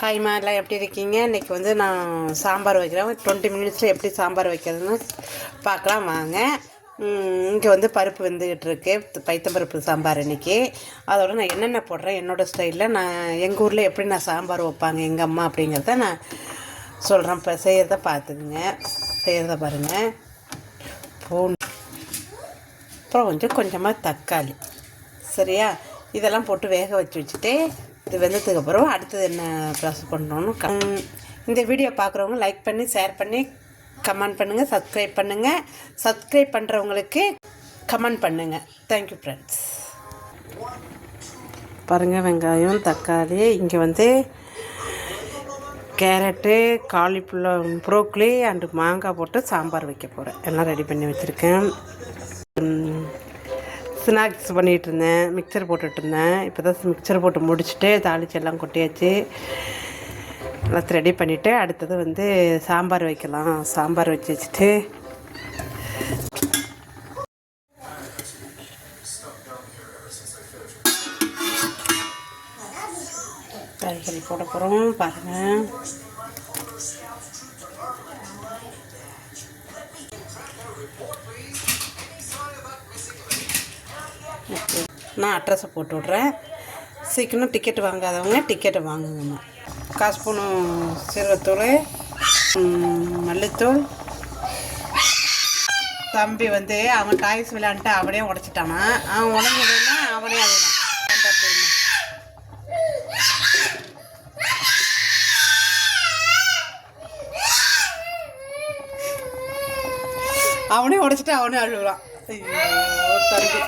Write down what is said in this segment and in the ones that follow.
ஹாய்மா, எல்லாம் எப்படி இருக்கீங்க? இன்றைக்கி வந்து நான் சாம்பார் வைக்கிறேன். 20 மினிட்ஸில் எப்படி சாம்பார் வைக்கிறதுன்னு பார்க்கலாம் வாங்க. இங்கே வந்து பருப்பு வெந்துக்கிட்டு இருக்கு, பைத்தம்பருப்பு சாம்பார் இன்றைக்கி. அதோட நான் என்னென்ன போடுறேன் என்னோடய ஸ்டைலில், நான் எங்கள் ஊரில் எப்படி நான் சாம்பார் வைப்பாங்க எங்கள் அம்மா அப்படிங்கிறத நான் சொல்கிறேன். இப்போ செய்கிறத பார்த்துக்குங்க, செய்கிறத பாருங்கள். பூண்டு, அப்புறம் கொஞ்சமாக தக்காளி, சரியா? இதெல்லாம் போட்டு வேக வச்சுட்டு இது வெந்ததுக்கப்புறம் அடுத்தது என்ன ப்ராசஸ் பண்ணணும்னு இந்த வீடியோ பார்க்குறவங்க லைக் பண்ணி ஷேர் பண்ணி கமெண்ட் பண்ணுங்கள், சப்ஸ்கிரைப் பண்ணுங்கள். சப்ஸ்கிரைப் பண்ணுறவங்களுக்கு கமெண்ட் பண்ணுங்கள். Thank you friends. பாருங்கள், வெங்காயம், தக்காளி, இங்கே வந்து கேரட்டு, காலிஃப்ளவர், ப்ரோக்கலி அண்டு மாங்காய் போட்டு சாம்பார் வைக்க போகிறேன். எல்லாம் ரெடி பண்ணி வச்சுருக்கேன். ஸ்நாக்ஸ் பண்ணிகிட்டு இருந்தேன், மிக்சர் போட்டுட்ருந்தேன். இப்போ தான் மிக்சர் போட்டு முடிச்சுட்டு தாளிச்சு எல்லாம் கொட்டியாச்சு. எல்லாத்தையும் ரெடி பண்ணிவிட்டு அடுத்தது வந்து சாம்பார் வைக்கலாம். சாம்பார் வச்சுட்டு காய்கறி போட போகிறோம். பாருங்கள், நான் அட்ரஸை போட்டு விட்றேன். சீக்கிரம் டிக்கெட் வாங்காதவங்க டிக்கெட்டை வாங்குங்கம்மா. காசு ஸ்பூனு சீரகத்தூள், மல்லித்தூள். தம்பி வந்து அவன் டாய்ஸ் விளையாண்டுட்டு அவனே உடச்சிட்டானா. அவன் உடஞ்சதுன்னா அவனே அதுதான் அவனே உடச்சிட்டு அவனே அழுகுறான். ஐயோ தம்பி.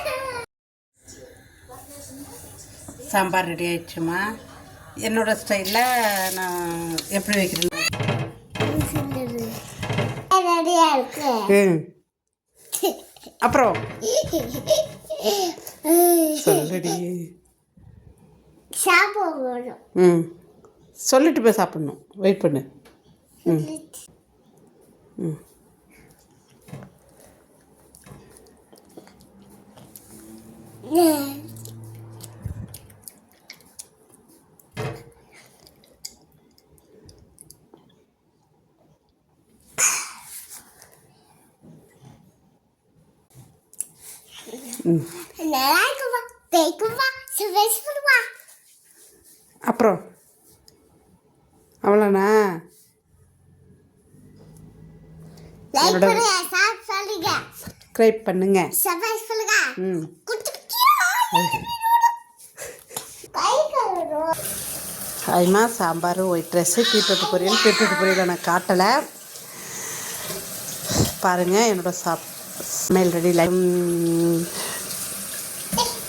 சாம்பார் ரெடி ஆயிடுச்சுமா. என்னோடய ஸ்டைலில் நான் எப்படி வைக்கிறேன். அப்புறம் சொல்லடி. சொல்லிட்டு போய் சாப்பிட்ணும். வெயிட் பண்ணு. அப்புறம் அவ்வளோண்ணா. சப்ஸ்கிரைப் பண்ணுங்க. ஹாய்மா, சாம்பார், ஒயிட் ரைஸு, பீட்ரூட் பொரியல் நான் காட்டலை. பாருங்கள், என்னோடய சமையல் ரெடி.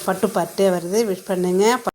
பட்டு வருது. விஷ் பண்ணுங்கள்.